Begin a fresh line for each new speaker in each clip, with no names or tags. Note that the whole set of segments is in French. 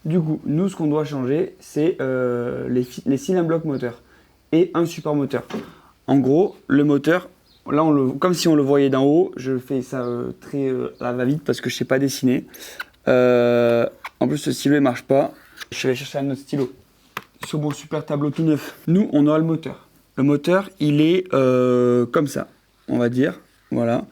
Du coup, nous, ce qu'on doit changer, c'est les cylindres blocs moteurs et un support moteur. En gros, le moteur, là, comme si on le voyait d'en haut, je fais ça très à la va-vite parce que je ne sais pas dessiner. En plus, ce stylo ne marche pas. Je suis allé chercher un autre stylo sur mon super tableau tout neuf. Nous, on aura le moteur. Le moteur, il est comme ça, on va dire. Voilà.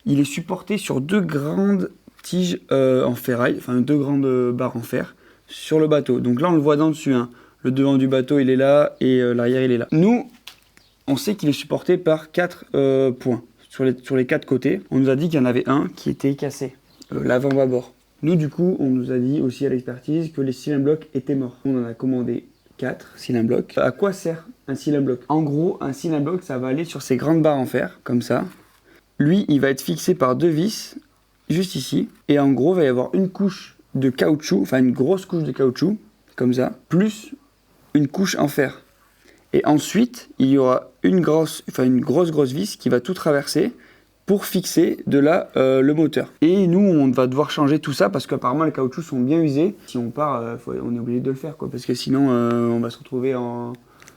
Il est supporté sur 2 grandes tiges en ferraille, enfin 2 grandes barres en fer sur le bateau. Donc là, on le voit dans dessus. Hein. Le devant du bateau, il est là et l'arrière, il est là. Nous, on sait qu'il est supporté par 4 points sur les 4 côtés. On nous a dit qu'il y en avait un qui était cassé, l'avant-bâbord. Nous, du coup, on nous a dit aussi à l'expertise que les cylindres blocs étaient morts. On en a commandé 4 cylindres blocs. À quoi sert un cylindre bloc? En gros, un cylindre bloc, ça va aller sur ces grandes barres en fer, comme ça. Lui, il va être fixé par 2 vis, juste ici. Et en gros, il va y avoir une couche de caoutchouc, enfin une grosse couche de caoutchouc, comme ça, plus une couche en fer. Et ensuite, il y aura une grosse vis qui va tout traverser pour fixer de là le moteur. Et nous, on va devoir changer tout ça parce qu'apparemment les caoutchoucs sont bien usés. Si on part, on est obligé de le faire, quoi, parce que sinon on va se retrouver en...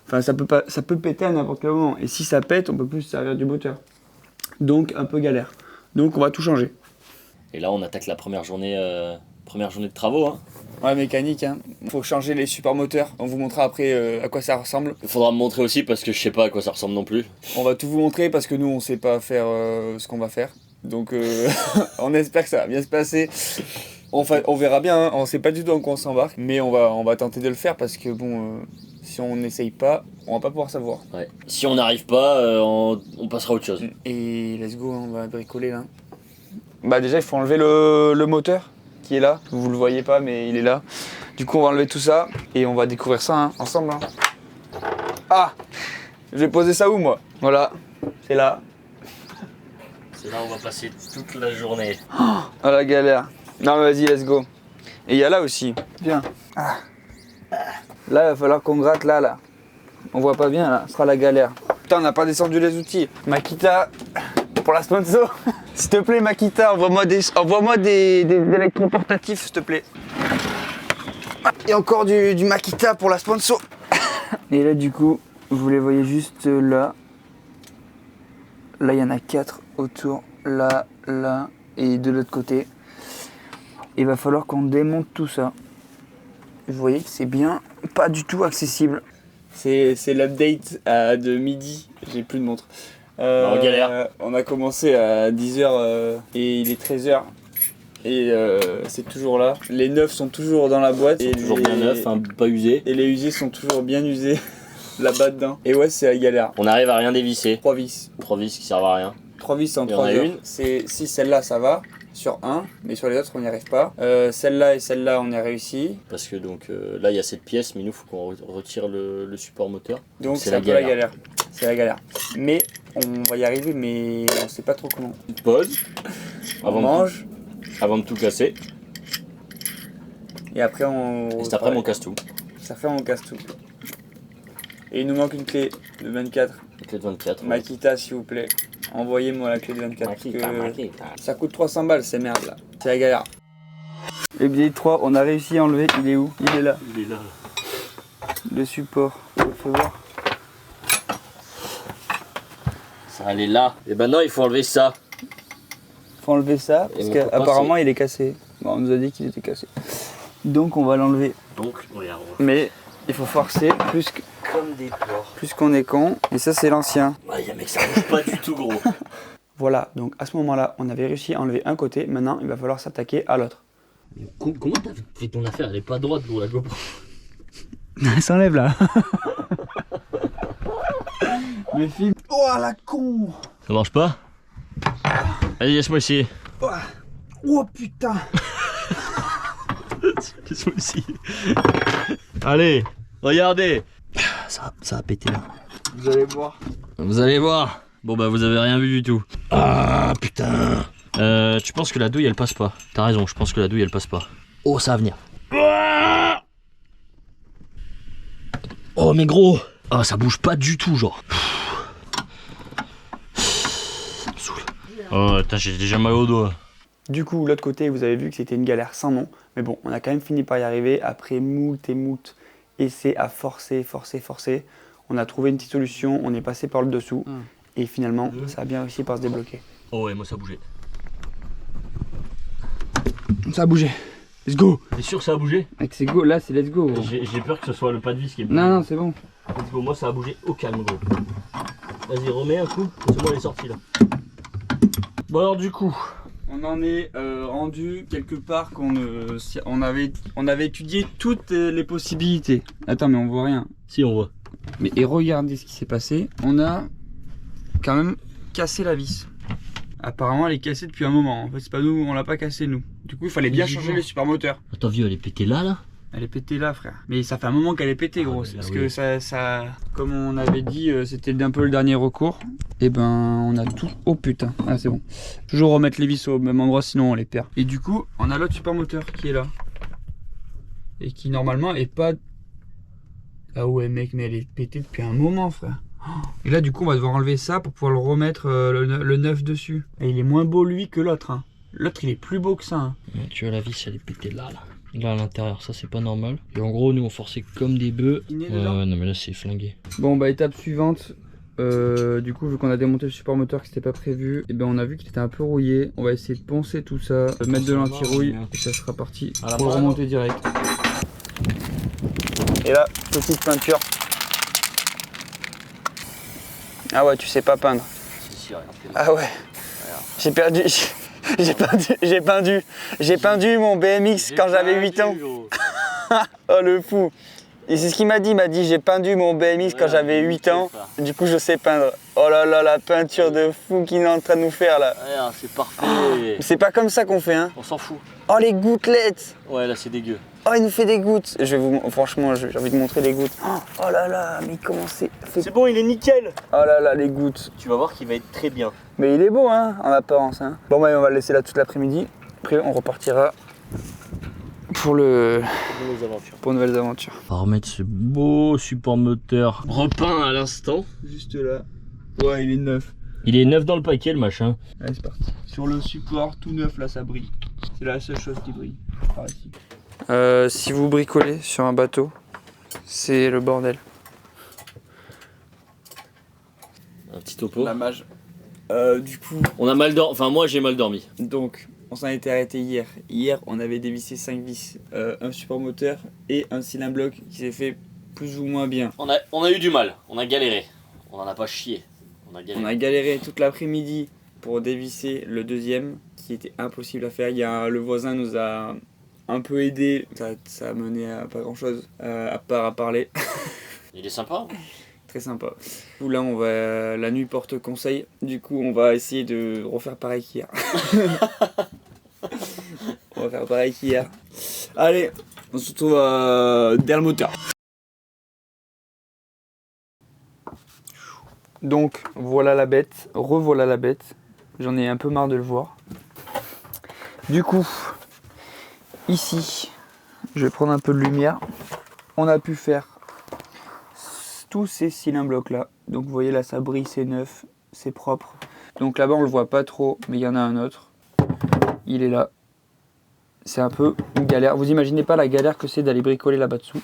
Enfin, ça peut péter à n'importe quel moment. Et si ça pète, on peut plus se servir du moteur. Donc un peu galère. Donc on va tout changer.
Et là, on attaque la première journée de travaux. Hein.
Ouais, mécanique, hein. Faut changer les supports moteurs. On vous montrera après à quoi ça ressemble.
Il faudra me montrer aussi parce que je sais pas à quoi ça ressemble non plus.
On va tout vous montrer parce que nous, on sait pas faire ce qu'on va faire. Donc on espère que ça va bien se passer. On verra bien, hein. On sait pas du tout en quoi on s'embarque. Mais on va tenter de le faire parce que bon, si on n'essaye pas, on va pas pouvoir savoir.
Ouais. Si on n'arrive pas, on passera à autre chose.
Et let's go, on va bricoler là. Bah déjà, il faut enlever le moteur qui est là. Vous le voyez pas, mais il est là. Du coup, on va enlever tout ça et on va découvrir ça hein, ensemble. Hein. Ah, je vais poser ça où moi? Voilà, c'est là.
C'est là où on va passer toute la journée.
Oh, la galère. Non, mais vas-y, let's go. Et il y a là aussi. Viens. Ah. Là, il va falloir qu'on gratte là. On voit pas bien là, ce sera la galère. Putain, on n'a pas descendu les outils. Makita, pour la sponsor. S'il te plaît, Makita, envoie-moi des électros portatifs, s'il te plaît. Et encore du Makita pour la sponsor. Et là, du coup, vous les voyez juste là. Là, il y en a 4 autour. Là, là et de l'autre côté. Il va falloir qu'on démonte tout ça. Vous voyez que c'est bien pas du tout accessible. C'est l'update de midi. J'ai plus de montre.
En galère.
On a commencé à 10h et il est 13h. Et c'est toujours là. Les neufs sont toujours dans la boîte.
Ils sont toujours bien neufs, hein, pas usés.
Et les usés sont toujours bien usés là-bas dedans. Et ouais, c'est la galère.
On arrive à rien dévisser.
3 vis.
3 vis qui servent à rien.
3 vis en
Il y en
3
a
heures.
une.
Si celle-là ça va, sur 1, mais sur les autres on n'y arrive pas. Celle-là et celle-là on y a réussi.
Parce que donc là il y a cette pièce, mais nous il faut qu'on retire le support moteur.
Donc c'est un peu la galère. C'est la galère. Mais on va y arriver, mais on sait pas trop comment.
Pause.
On mange.
Avant de tout casser.
Et après on...
Et c'est après on casse tout.
Ça fait on casse tout. Et il nous manque une clé de 24.
Une clé de 24.
Makita s'il vous plaît. Envoyez-moi la clé de 24.
Makita.
Ça coûte 300 balles, c'est merde là. C'est la galère. Le billet 3, on a réussi à enlever. Il est où? Il est là.
Il est là.
Le support. On le fait voir.
Ça allait là. Et ben non, il faut enlever ça.
Faut enlever ça parce qu'apparemment il est cassé. Bon, on nous a dit qu'il était cassé. Donc on va l'enlever.
Donc, regarde.
Mais il faut forcer
Comme des porcs.
plus qu'on est con. Et ça c'est l'ancien.
Ouais, mec, ça bouge pas du tout gros.
Voilà, donc à ce moment-là, on avait réussi à enlever un côté. Maintenant, il va falloir s'attaquer à l'autre.
Comment t'as fait ton affaire? Elle est pas droite pour la GoPro.
Elle s'enlève là. Mais film. Oh la con.
Ça marche pas? Allez, laisse-moi essayer.
Oh putain.
Laisse-moi essayer. Allez, regardez. Ça va péter là.
Vous allez voir.
Vous allez voir. Bon bah vous avez rien vu du tout. Ah putain. Tu penses que la douille elle passe pas? T'as raison, je pense que la douille elle passe pas. Oh ça va venir. Oh mais gros. Ah ça bouge pas du tout genre. Ça me saoule. Oh putain j'ai déjà mal au doigt.
Du coup, l'autre côté, vous avez vu que c'était une galère sans nom. Mais bon, on a quand même fini par y arriver. Après moult et moult essais à forcer. On a trouvé une petite solution, on est passé par le dessous. Et finalement, ça a bien réussi par se débloquer.
Oh ouais, moi ça a bougé.
Ça a bougé. Let's go.
T'es sûr que ça a bougé?
Avec c'est go, là c'est let's go.
J'ai peur que ce soit le pas de vis qui est bougé.
Non, c'est bon.
Let's go, moi ça a bougé au calme gros. Vas-y, remets un coup, c'est moi elle est sortie là. Bon alors du coup,
on en est rendu quelque part on avait étudié toutes les possibilités. Attends, mais on voit rien.
Si on voit.
Mais et regardez ce qui s'est passé. On a quand même cassé la vis. Apparemment elle est cassée depuis un moment. En fait c'est pas nous, on l'a pas cassée nous. Du coup il fallait bien changer les supermoteurs.
Attends vieux, elle est pétée là?
Elle est pétée là frère. Mais ça fait un moment qu'elle est pétée gros. Parce que ça, comme on avait dit, c'était un peu le dernier recours. Et ben on a tout. Oh putain, ah c'est bon. Toujours remettre les vis au même endroit sinon on les perd. Et du coup on a l'autre supermoteur qui est là. Et qui normalement est pas... Ah ouais mec, mais elle est pétée depuis un moment frère. Et là du coup on va devoir enlever ça pour pouvoir le remettre le neuf dessus. Et il est moins beau lui que l'autre. Hein. L'autre il est plus beau que ça. Hein.
Ouais, tu vois la vis elle est pétée là. Là à l'intérieur, ça c'est pas normal. Et en gros nous on forçait comme des bœufs. Ouais, non mais là c'est flingué.
Bon bah étape suivante. Du coup vu qu'on a démonté le supermoteur qui n'était pas prévu, et ben on a vu qu'il était un peu rouillé. On va essayer de poncer tout ça, mettre de l'anti-rouille et ça sera parti pour le remonter direct. Et là, petite peinture. Ah ouais, tu sais pas peindre. Ah ouais. J'ai perdu. J'ai peint mon BMX quand j'avais 8 ans. Oh le fou. Et c'est ce qu'il m'a dit, j'ai peindu mon BMX quand j'avais 8 ans. Du coup je sais peindre. Oh là là, la peinture de fou qu'il est en train de nous faire là.
Ouais, c'est parfait.
C'est pas comme ça qu'on fait hein.
On s'en fout.
Oh les gouttelettes.
Ouais là c'est dégueu.
Oh il nous fait des gouttes. Franchement j'ai envie de montrer les gouttes. Oh là là, mais comment c'est fait...
C'est bon, il est nickel.
Oh là là les gouttes.
Tu vas voir qu'il va être très bien.
Mais il est beau hein, en apparence hein. Bon bah on va le laisser là toute l'après-midi. Après on repartira pour nouvelles aventures.
On va remettre ce beau support moteur repeint à l'instant.
Juste là. Ouais il est neuf.
Il est neuf dans le paquet le machin.
Allez c'est parti. Sur le support tout neuf là ça brille. C'est la seule chose qui brille. Par ici. Si vous bricolez sur un bateau, c'est le bordel.
Un petit topo.
La mage. Du coup.
On a mal dormi. Enfin moi j'ai mal dormi.
Donc on s'en était arrêté hier. Hier on avait dévissé 5 vis, un support moteur et un cylindre bloc qui s'est fait plus ou moins bien.
On a eu du mal, on a galéré. On n'en a pas chié. On a
galéré toute l'après-midi pour dévisser le deuxième qui était impossible à faire. Le voisin nous a un peu aidé. Ça a mené à pas grand chose à part à parler.
Il est sympa.
Très sympa. Là on va la nuit porte conseil. Du coup on va essayer de refaire pareil qu'hier. On va faire pareil qu'hier. Allez, on se retrouve derrière le moteur. Donc voilà la bête, revoilà la bête. J'en ai un peu marre de le voir. Du coup, ici, je vais prendre un peu de lumière. On a pu faire tous ces cylindres blocs là. Donc vous voyez là ça brille, c'est neuf, c'est propre. Donc là-bas on le voit pas trop, mais il y en a un autre. Il est là. C'est un peu une galère. Vous imaginez pas la galère que c'est d'aller bricoler là-bas dessous.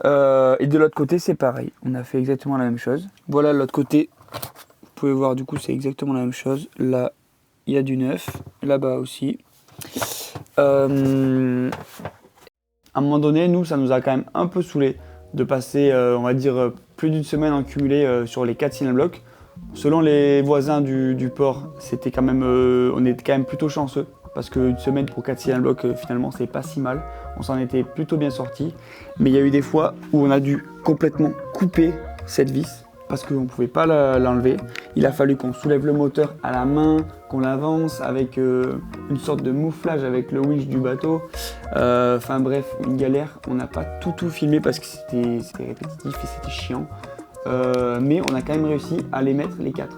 Et de l'autre côté c'est pareil. On a fait exactement la même chose. Voilà l'autre côté. Vous pouvez voir du coup c'est exactement la même chose. Là il y a du neuf. Là-bas aussi. À un moment donné, nous ça nous a quand même un peu saoulé de passer, on va dire, plus d'une semaine en cumulé sur les 4 cylindres blocs. Selon les voisins du port, c'était quand même, on était quand même plutôt chanceux parce qu'une semaine pour 4 cylindres blocs, finalement, c'est pas si mal. On s'en était plutôt bien sorti. Mais il y a eu des fois où on a dû complètement couper cette vis parce qu'on ne pouvait pas l'enlever. Il a fallu qu'on soulève le moteur à la main, qu'on l'avance avec une sorte de mouflage avec le winch du bateau. Enfin bref, une galère. On n'a pas tout filmé parce que c'était répétitif et c'était chiant. Mais on a quand même réussi à les mettre les 4.